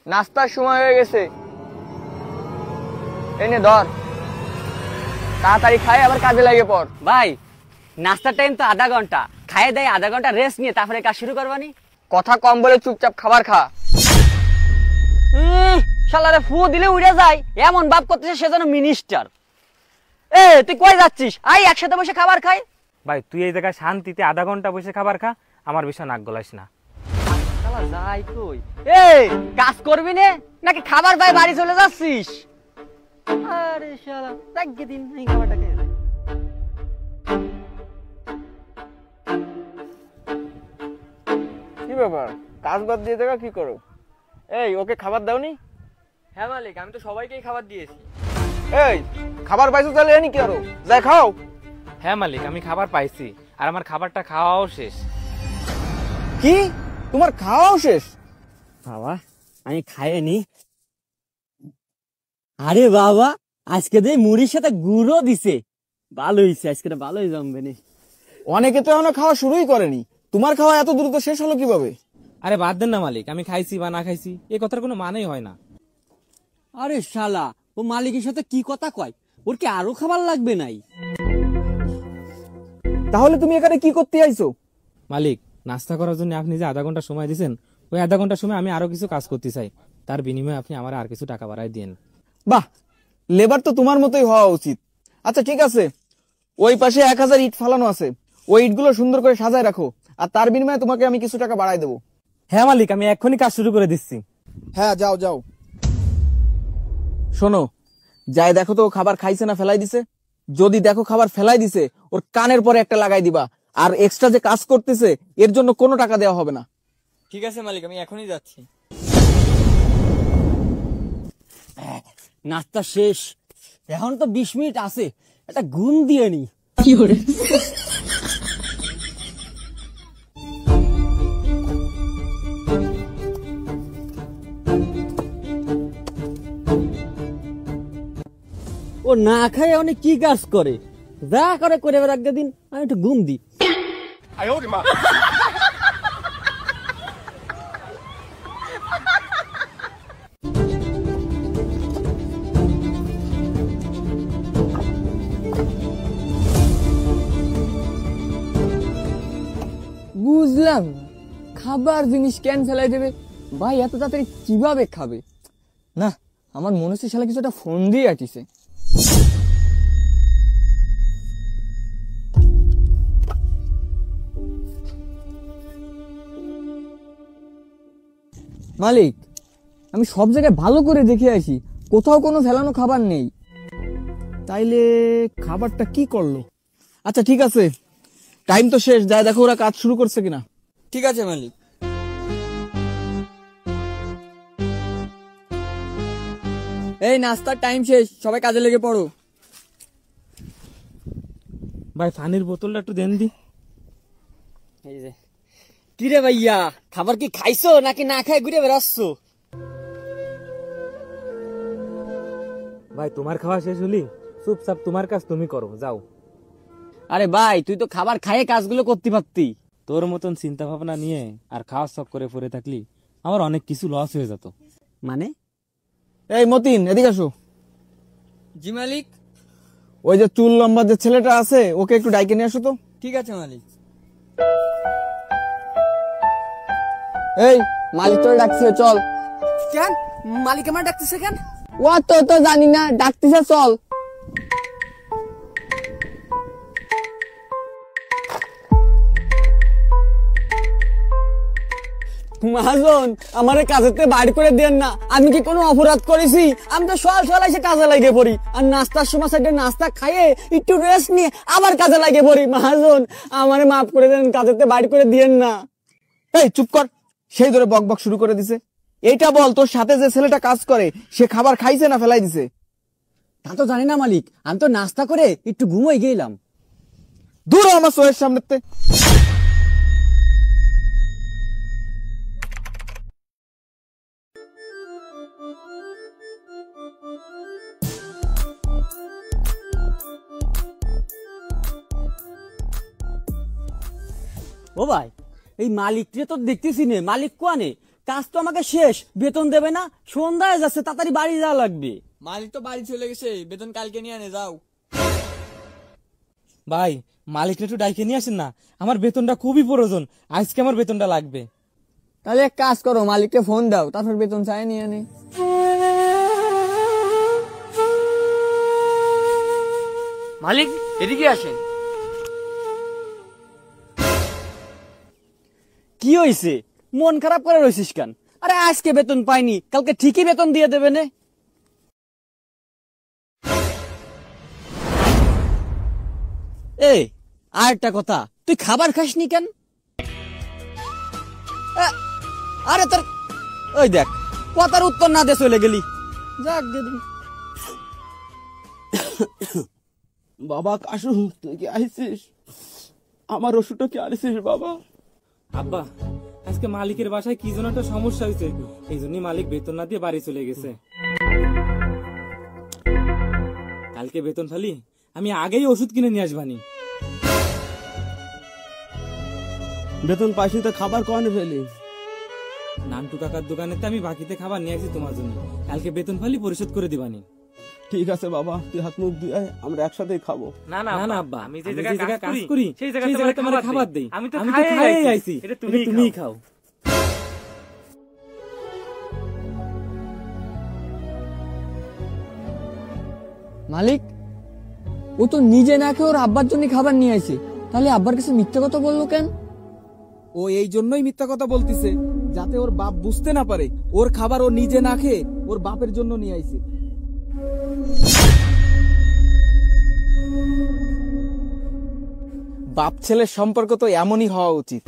নাস্তার সময় হয়ে গেছে। এনে ধর, তাড়াতাড়ি খায় আবার কাজে লাগে পর। ভাই নাস্তার টাইম তো আধা ঘন্টা, খাইয়ে দেয় আধা ঘন্টা রেস্ট নিয়ে তারপরে কাজ শুরু করবানি। কথা কম বলে চুপচাপ খাবার খা। শালারে ফু দিলে উড়ে যায়, এমন ভাব করতেছে সে যেন মিনিস্টার। এ তুই কই যাচ্ছিস? আই একসাথে বসে খাবার খাই। ভাই তুই এই জায়গায় শান্তিতে আধা ঘন্টা বসে খাবার খা, আমার বিষয় নাক গলাইস না। শালা যাই কই। এ কাজ করবি নে নাকি খাবার পাই বাড়ি চলে যাচ্ছিস? আরে শালা তাকে দিন এই খাবারটা খেয়ে নে। কি ব্যাপার, কাজ বাদ দিয়ে দেখা কি করো? এই ওকে খাবার দাওনি? হ্যাঁ মালিক, আমি তো সবাইকেই খাবার দিয়েছি। এই খাবার পাইছো তাহলে এনি কি আরো যাই খাও। হ্যাঁ মালিক, আমি খাবার পাইছি আর আমার খাবারটা খাওয়াও শেষ। কি তোমার খাওয়াও শেষ? বাবা আমি খাইনি। আরে বাবা আজকে যে মুড়ির সাথে গুড়ও দিছে, ভালো হইছে, আজকে ভালোই জমবে নি। অনেকে তো এখনো খাওয়া শুরুই করেনি, তোমার খাওয়া এত দ্রুত শেষ হলো কিভাবে? আরে বাদ দেন না মালিক, আমি খাইছি বা না খাইছি এই কথার কোনো মানেই হয় না। আরে শালা ও মালিকের সাথে কি কথা কয়, ওর কি আরো খাবার লাগবে নাই? তাহলে তুমি এখানে কি করতে আইছো? মালিক নাস্তা করার জন্য আপনি যে আধা ঘন্টা সময় দিয়েছেন, ওই আধা ঘন্টার সময় আমি আরো কিছু কাজ করতে চাই, তার বিনিময়ে আপনি আমার আর কিছু টাকা বাড়াই দিন। বাহ, লেবার তো তোমার মতোই হওয়া উচিত। আচ্ছা ঠিক আছে, ওই পাশে 1000 ইট ফালানো আছে, ওই ইটগুলো সুন্দর করে সাজায় রাখো, আর তার বিনিময়ে তোমাকে আমি কিছু টাকা বাড়াই দেবো। হ্যাঁ মালিক, আমি এক্ষুনি কাজ শুরু করে দিচ্ছি। হ্যাঁ যাও যাও। শোনো, যাই দেখো তো খাবার খাইছে না ফেলাই দিছে। যদি দেখো খাবার ফেলাই দিছে, ওর কানের পরে একটা লাগাই দিবা, আর এক্সট্রা যে কাজ করতেছে এর জন্য কোনো টাকা দেওয়া হবে না। ঠিক আছে মালিক, আমি এখনই যাচ্ছি। নাস্তা শেষ, এখন তো 20 মিনিট আছে, একটা ঘুম দিয়ে নি। ও না খায় অনেক কি কাজ করে, যা করে করে রাখতে দিন, আমি একটু ঘুম দিই। বুঝলাম খাবার জিনিস কেন ফেলাই দেবে ভাই, এত তাড়াতাড়ি কিভাবে খাবে? না, আমার মনে হচ্ছে শালা কিছু একটা ফোন দিয়ে আটিছে। মালিক আমি সব জায়গায় ভালো করে দেখে আসি, কোথাও কোনো ফেলানো খাবার নেই। তাইলে খাবারটা কি করলো? আচ্ছা ঠিক আছে, টাইম তো শেষ, যাই দেখো ওরা কাজ শুরু করছে কিনা। ঠিক আছে মালিক। এই নাস্তার টাইম শেষ, সবাই কাজে লেগে পড়ো। ভাই পানির বোতলটা একটু দেন দি। এই যে কিরে ভাইয়া, খাবার কি খাইছো নাকি না খাই ঘুরে বেড়াচ্ছ? ভাই তোমার খাওয়া শেষ হলি, চুপচাপ তোমার কাজ তুমি করো, যাও। আরে ভাই তুই তো খাবার খাইয়ে কাজগুলো করতে পারতি। তোর মতন চিন্তা ভাবনা নিয়ে আর খাওয়া সব করে পড়ে থাকলি আমার অনেক কিছু লস হয়ে যেত। মানে? এই মতিন এদিকে আসো। জি মালিক। ওই যে চুল লম্বা যে ছেলেটা আছে ওকে একটু ডাইকে নিয়ে আসো তো। ঠিক আছে মালিক। এই মালিক তোর ডাকছে, চল। কেন মালিক আমার ডাকতেছে কেন? ও তো জানি না, ডাকতেছে চল। মহাজন আমারে কাজেতে বাড়ি করে দেন না, আমি কি কোনো অপরাধ করেছি? আমি তো সকাল সকাল এসে কাজে লাগে পড়ি, আর নাস্তার সময় সাইডে নাস্তা খাইয়ে একটু রেস্ট নিয়ে আবার কাজে লাগে পড়ি। মহাজন আমারে মাফ করে দেন, কাজেতে বাড়ি করে দিয়েন না। এই চুপ কর, সেই ধরে বক বক শুরু করে দিছে। এইটা বল, তোর সাথে যে ছেলেটা কাজ করে সে খাবার খাইছে না ফেলাই দিছে? তা তো জানি না মালিক, আমি তো নাস্তা করে একটু ঘুমোই গেলাম। দূর হ আমার চোখের সামনেতে। ও ভাই এই মালিককে তো দেখতেছি নে, মালিক কোয়ানে কাজ তো আমাকে শেষ, বেতন দেবে না, সন্ধ্যায় যাচ্ছে, তাড়াতাড়ি বাড়ি যাওয়া লাগবে। মালিক তো বাড়ি চলে গেছে, বেতন কালকে নিয়ে আনে, যাও। ভাই মালিককে একটু ডাইকে নিয়ে আসেন না, আমার বেতনটা খুবই প্রয়োজন, আজকে আমার বেতনটা লাগবে। তাহলে এক কাজ করো, মালিককে ফোন দাও, তারপর বেতন চাই নিয়ে আনে। মালিক এদিকে আসেন। কি হয়েছে, মন খারাপ করে রয়েছিস কেন? আরে আজকে বেতন পাইনি, কালকে ঠিকই বেতন দিয়ে দেবে নে। এই আর একটা কথা, তুই খাবার খাসনি কেন? আরে তোর ওই দেখ, কথার উত্তর না দিয়ে চলে গেলি। যাক দিদি। বাবা কাশু, তুই কি আইছিস? আমার ওষুধটা কি আনিছিস বাবা? আব্বা আজকে মালিকের বাসায় কি যেন একটা সমস্যা হয়েছে, এই জন্যই মালিক বেতন না দিয়ে বাড়ি চলে গেছে। কালকে বেতন ফালি আমি আগেই ওষুধ কিনে নিয়ে আসবানি। বেতন পাইছি তো খাবার কনে ফেলি? নান্টু কাকার দোকানেতে আমি বাকিতে খাবার নিয়ে আসি তোমার জন্য, কালকে বেতন ফালি পরিশোধ করে দিবানি। ঠিক আছে বাবা, তুই হাত মুখ দিয়ে আয়, আমরা একসাথেই খাবো। না না আব্বা, আমি যে জায়গায় কাজ করি সেই জায়গায় তোমার খাবার দেই, আমি তো খাইয়ে আইছি, এটা তুমিই খাও। মালিক ও তো নিজে না খেয়ে ওর আব্বার জন্য খাবার নিয়ে আসে, তাহলে আব্বার কাছে মিথ্যা কথা বললো কেন? ও এই জন্যই মিথ্যা কথা বলতিছে, যাতে ওর বাপ বুঝতে না পারে ওর খাবার ও নিজে না খেয়ে ওর বাপের জন্য নিয়ে আইছে। বাপ ছেলের সম্পর্ক তো এমনই হওয়া উচিত।